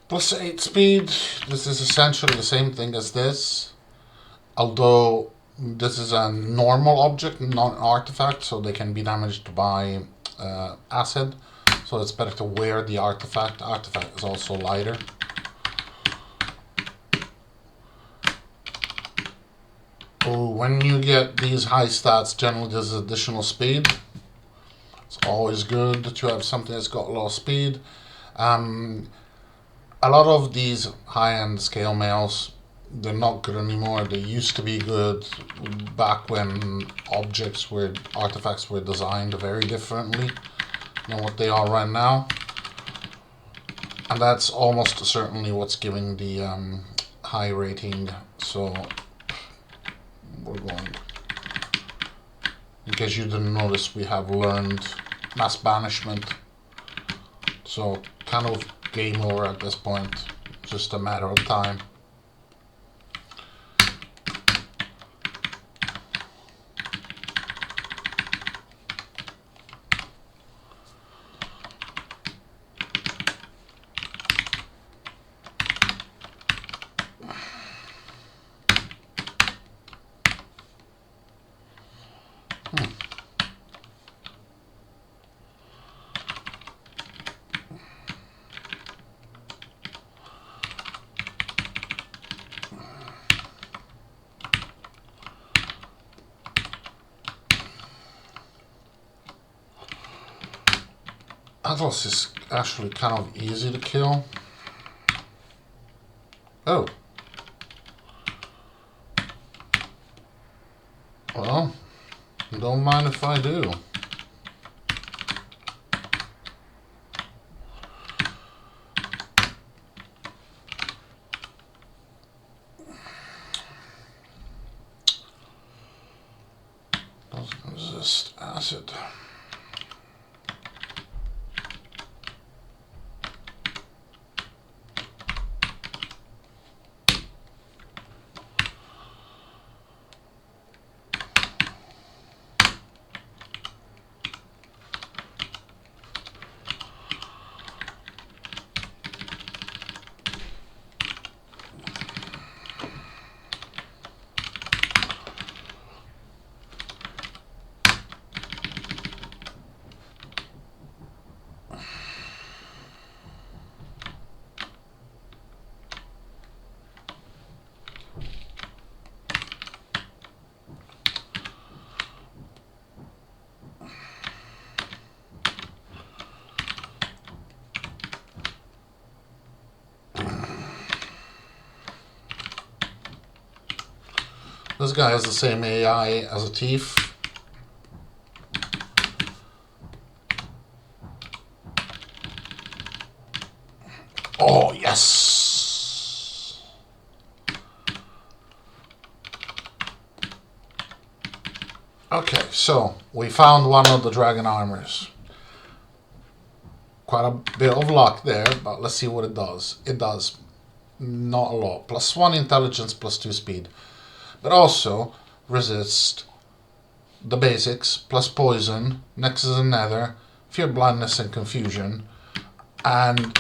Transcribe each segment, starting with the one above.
Plus 8 speed. This is essentially the same thing as this, although this is a normal object, not an artifact, so they can be damaged by acid. So it's better to wear the artifact. Artifact is also lighter. Oh, when you get these high stats, generally there's additional speed. It's always good to have something that's got a lot of speed. A lot of these high-end scale mails, they're not good anymore. They used to be good back when artifacts were designed very differently than what they are right now. And that's almost certainly what's giving the high rating. So we're going. In case you didn't notice, we have learned mass banishment. So kind of game over at this point, just a matter of time. Atlas is actually kind of easy to kill. Oh. Well, don't mind if I do. Doesn't resist acid. This guy has the same AI as a thief. Oh, yes! Okay, so we found one of the dragon armors. Quite a bit of luck there, but let's see what it does. It does not a lot. +1 intelligence, +2 speed. But also resist the basics, plus poison, nexus and nether, fear, blindness and confusion, and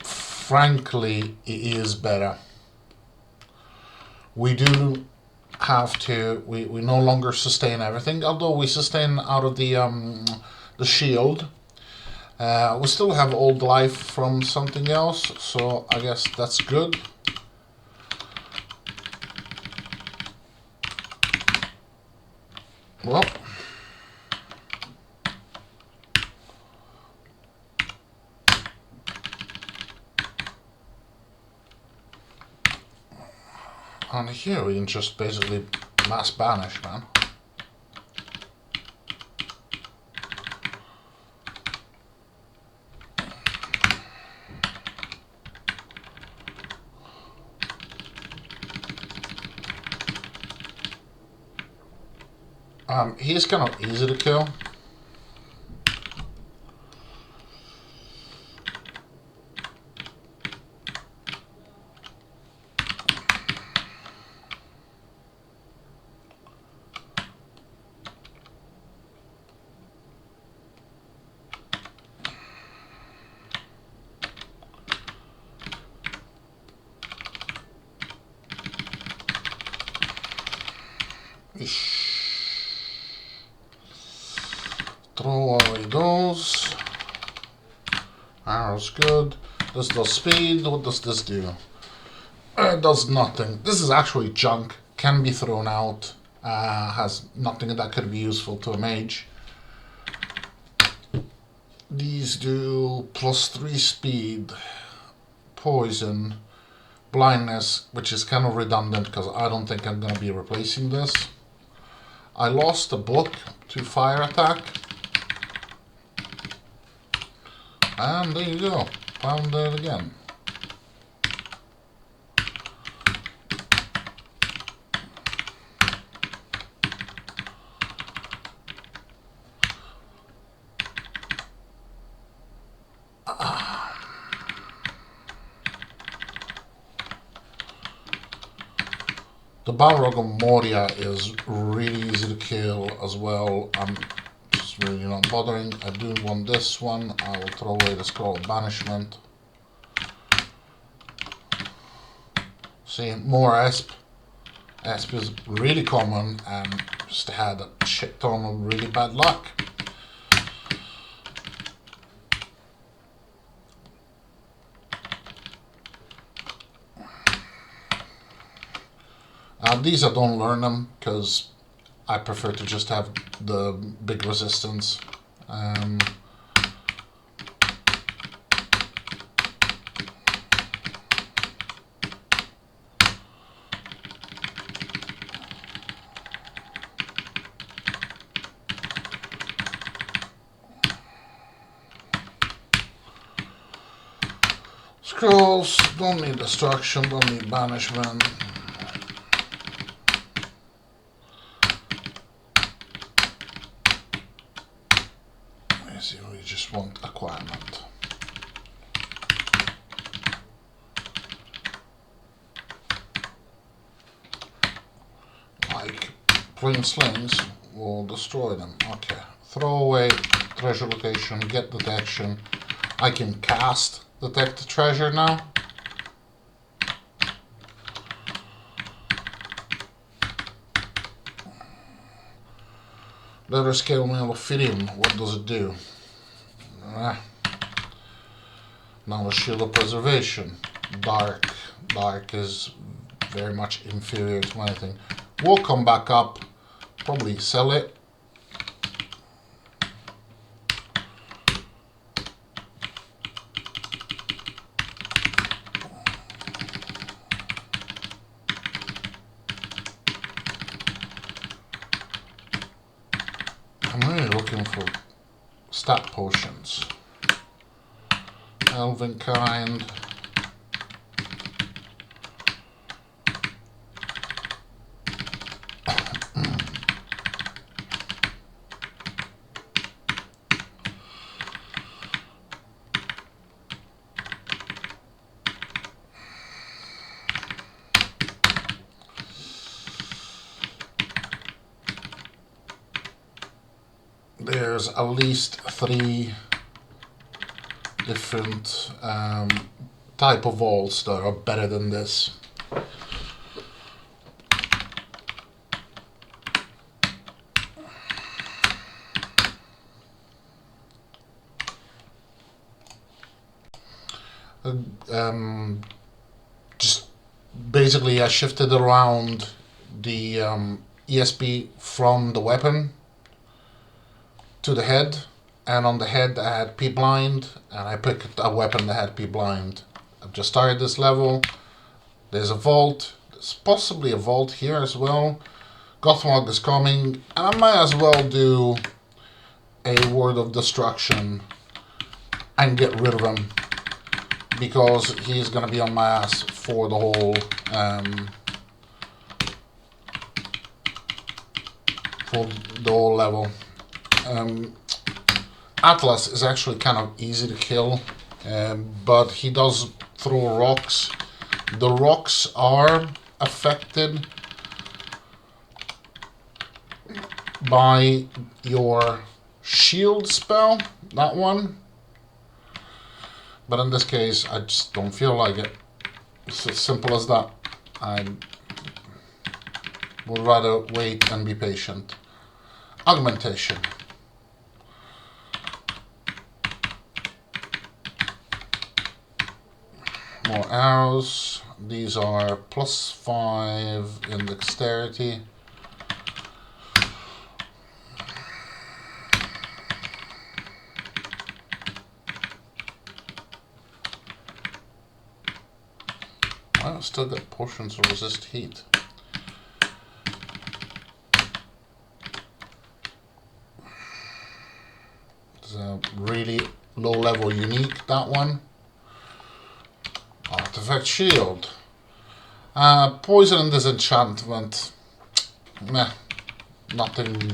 frankly it is better. We do have to, we no longer sustain everything, although we sustain out of the shield. We still have old life from something else, so I guess that's good. Well, on here we can just basically mass banish, man. He's kind of easy to kill. Throw away those. Arrow's good. This does speed. What does this do? It does nothing. This is actually junk. Can be thrown out. Has nothing that could be useful to a mage. These do +3 speed, poison, blindness, which is kind of redundant because I don't think I'm going to be replacing this. I lost a book to fire attack. And there you go. Found it again. The Balrog of Moria is really easy to kill as well. I'm just really not bothering. I do want this one. I will throw away the Scroll of Banishment. See, more Esp. Esp is really common and just had a shit ton of really bad luck. These I don't learn them because I prefer to just have the big resistance. Scrolls, don't need destruction, don't need banishment. We just want acquirement. Like plain slings will destroy them. Okay, throw away treasure location, get detection. I can cast detect treasure now. Leather scale mail of Firium, what does it do? Now a shield of preservation. Dark. Dark is very much inferior to anything. We'll come back up, probably sell it. I'm really looking for stat potions. Elven kind. There's at least 3 different type of vaults that are better than this. Just basically I shifted around the ESP from the weapon to the head, and on the head I had P blind, and I picked a weapon that had P blind. I've just started this level. There's a vault. There's possibly a vault here as well. Gothmog is coming, and I might as well do a Word of Destruction and get rid of him, because he's gonna be on my ass for the whole level. Atlas is actually kind of easy to kill, but he does throw rocks. The rocks are affected by your shield spell, that one. But in this case, I just don't feel like it. It's as simple as that. I would rather wait and be patient. Augmentation. More arrows. These are +5 in dexterity. I've still got potions to resist heat. It's a really low level unique, that one. Artifact shield. Poison and disenchantment. Meh. Nothing.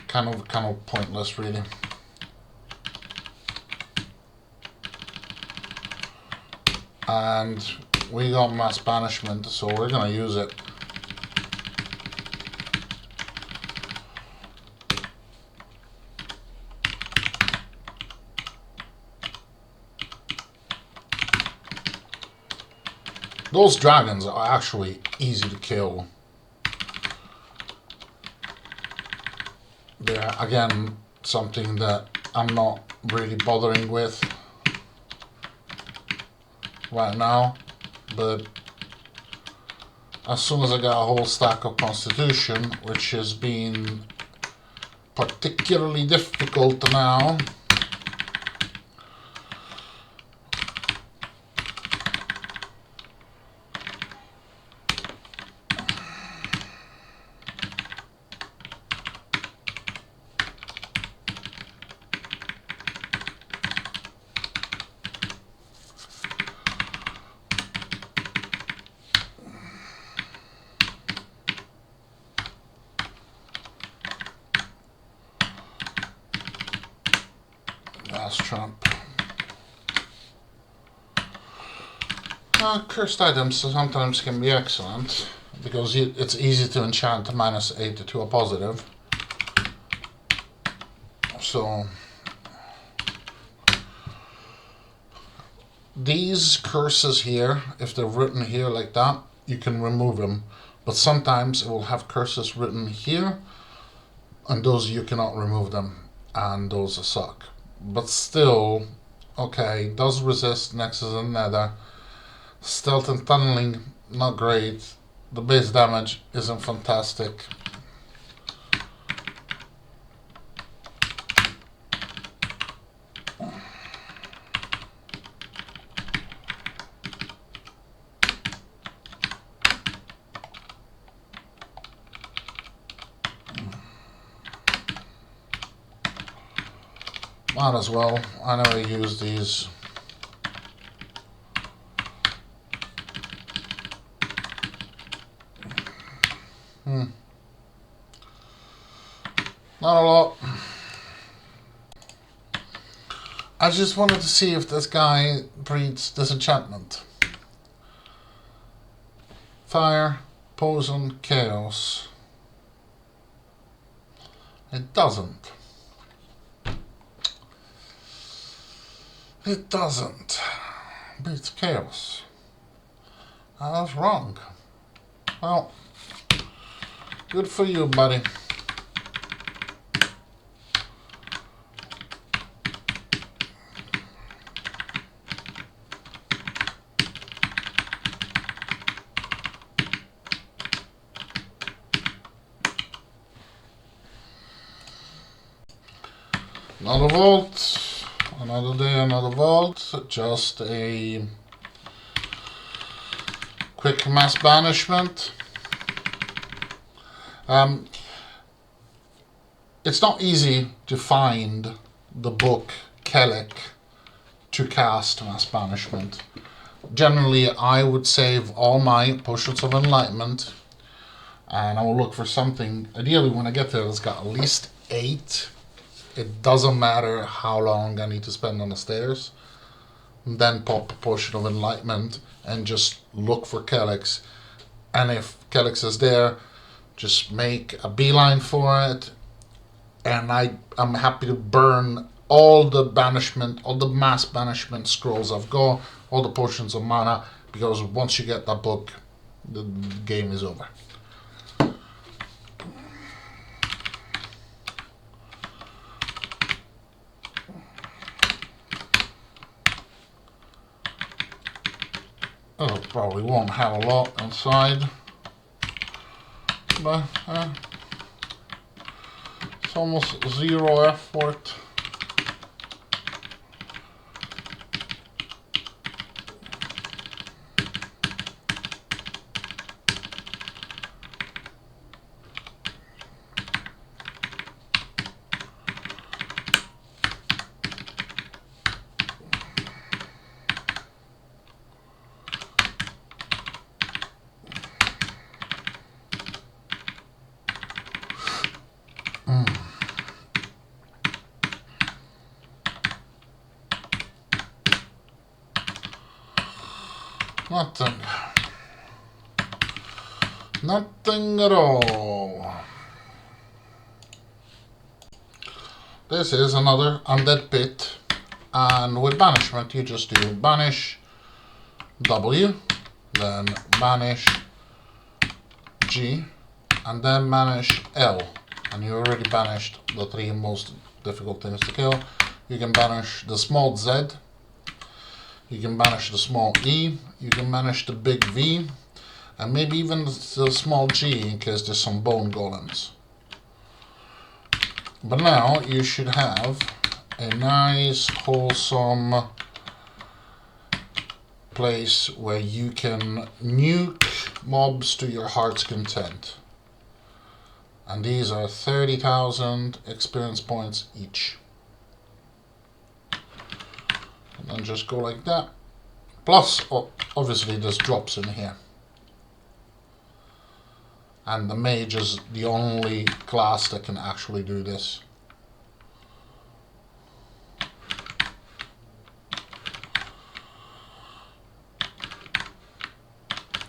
Kind of pointless, really. And we got mass banishment, so we're gonna use it. Those dragons are actually easy to kill. They're, again, something that I'm not really bothering with right now, but as soon as I got a whole stack of Constitution, which has been particularly difficult now, Trump. Cursed items sometimes can be excellent because it's easy to enchant -8 to a positive. So these curses here, if they're written here like that, you can remove them. But sometimes it will have curses written here, and those you cannot remove them, and those suck. But still, okay, does resist Nexus and Nether. Stealth and tunneling, not great. The base damage isn't fantastic. Might as well. I never use these. Not a lot. I just wanted to see if this guy breeds disenchantment. Fire, poison, chaos. It doesn't. It doesn't. Beats chaos. I was wrong. Well, good for you, buddy. Another vault, another day, another vault. Just a quick mass banishment. It's not easy to find the book Kellic to cast mass banishment. Generally, I would save all my potions of enlightenment, and I will look for something. Ideally, when I get there, it's got at least 8. It doesn't matter how long I need to spend on the stairs. And then pop a potion of enlightenment and just look for Kellics. And if Kellics is there, just make a beeline for it. And I'm happy to burn all the banishment, all the mass banishment scrolls I've got, all the potions of mana, because once you get that book, the game is over. probably won't have a lot inside, but it's almost zero effort. Nothing. Nothing at all. This is another undead pit, and with banishment you just do banish W, then banish G, and then banish L, and you already banished the 3 most difficult things to kill. You can banish the small Z, you can banish the small E, you can banish the big V, and maybe even the small G in case there's some bone golems. But now you should have a nice wholesome place where you can nuke mobs to your heart's content. And these are 30,000 experience points each. And then just go like that. Plus, obviously there's drops in here. And the mage is the only class that can actually do this.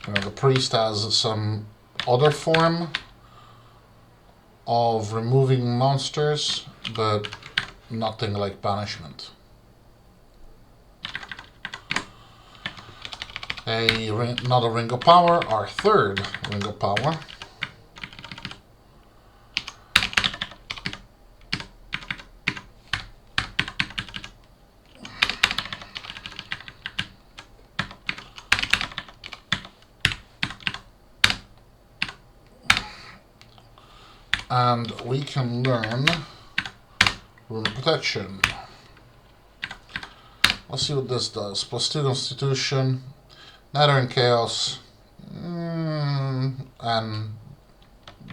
The priest has some other form of removing monsters, but nothing like banishment. Another ring of power, our third ring of power. And we can learn Rune of Protection. Let's see what this does. +2 Constitution, Nether and Chaos, and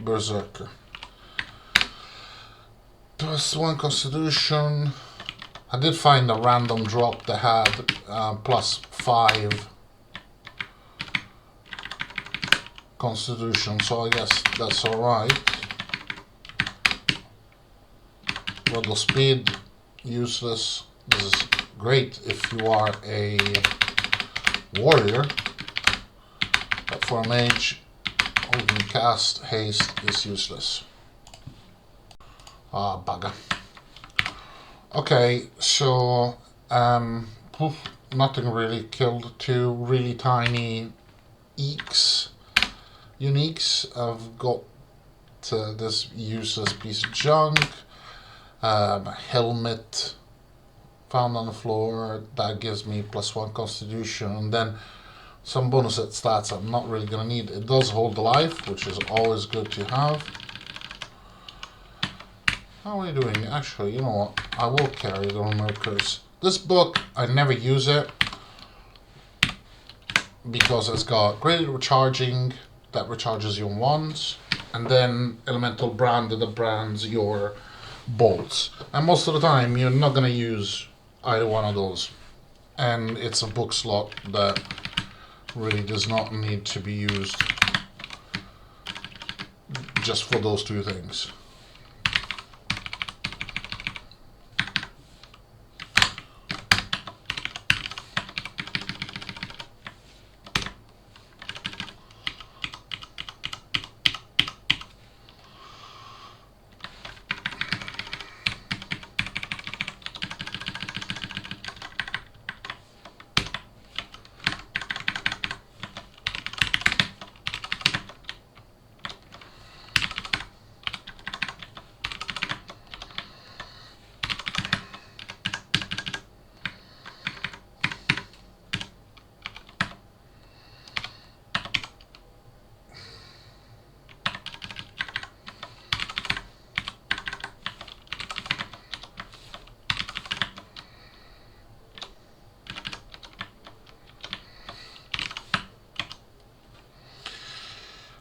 Berserker. +1 Constitution. I did find a random drop that had +5 Constitution, so I guess that's alright. Rodel speed, useless. This is great if you are a warrior, but for a mage, who can cast haste is useless. Ah, bugger. Okay, so nothing really. Killed 2 really tiny uniques. I've got this useless piece of junk. Helmet found on the floor that gives me +1 Constitution, and then some bonus stats I'm not really gonna need. It does hold life, which is always good to have. How are we doing? Actually, you know what? I will carry the Remote Curse. This book, I never use it because it's got graded recharging that recharges you once, and then Elemental Brand that brands your bolts, and most of the time you're not going to use either one of those, and it's a book slot that really does not need to be used just for those 2 things.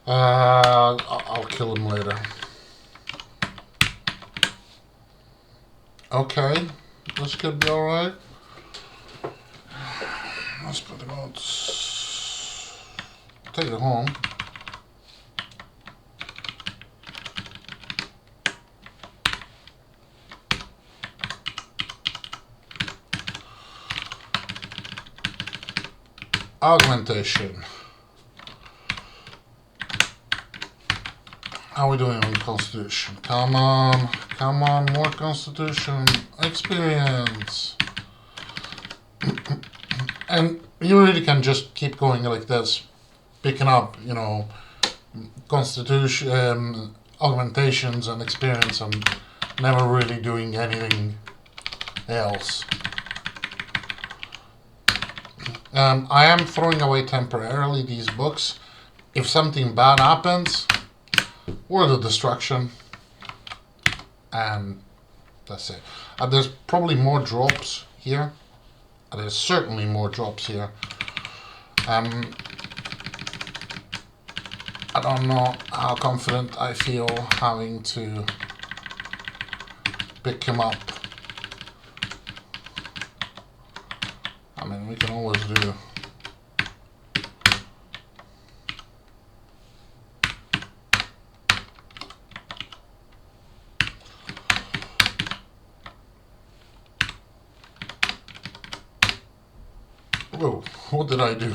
I'll kill him later. Okay, this could be alright. Let's put him out. Take it home. Augmentation. How are we doing on Constitution? Come on, more Constitution experience. And you really can just keep going like this, picking up, you know, Constitution, augmentations and experience, and never really doing anything else. I am throwing away temporarily these books. If something bad happens, or the destruction, and that's it. There's probably more drops here. There's certainly more drops here. I don't know how confident I feel having to pick him up. I mean, we can always do. Whoa, what did I do?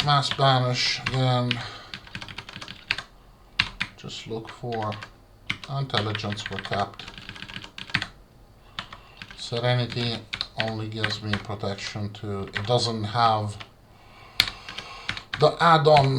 Mass banish again. Just look for intelligence were capped. Serenity only gives me protection to, it doesn't have the add-on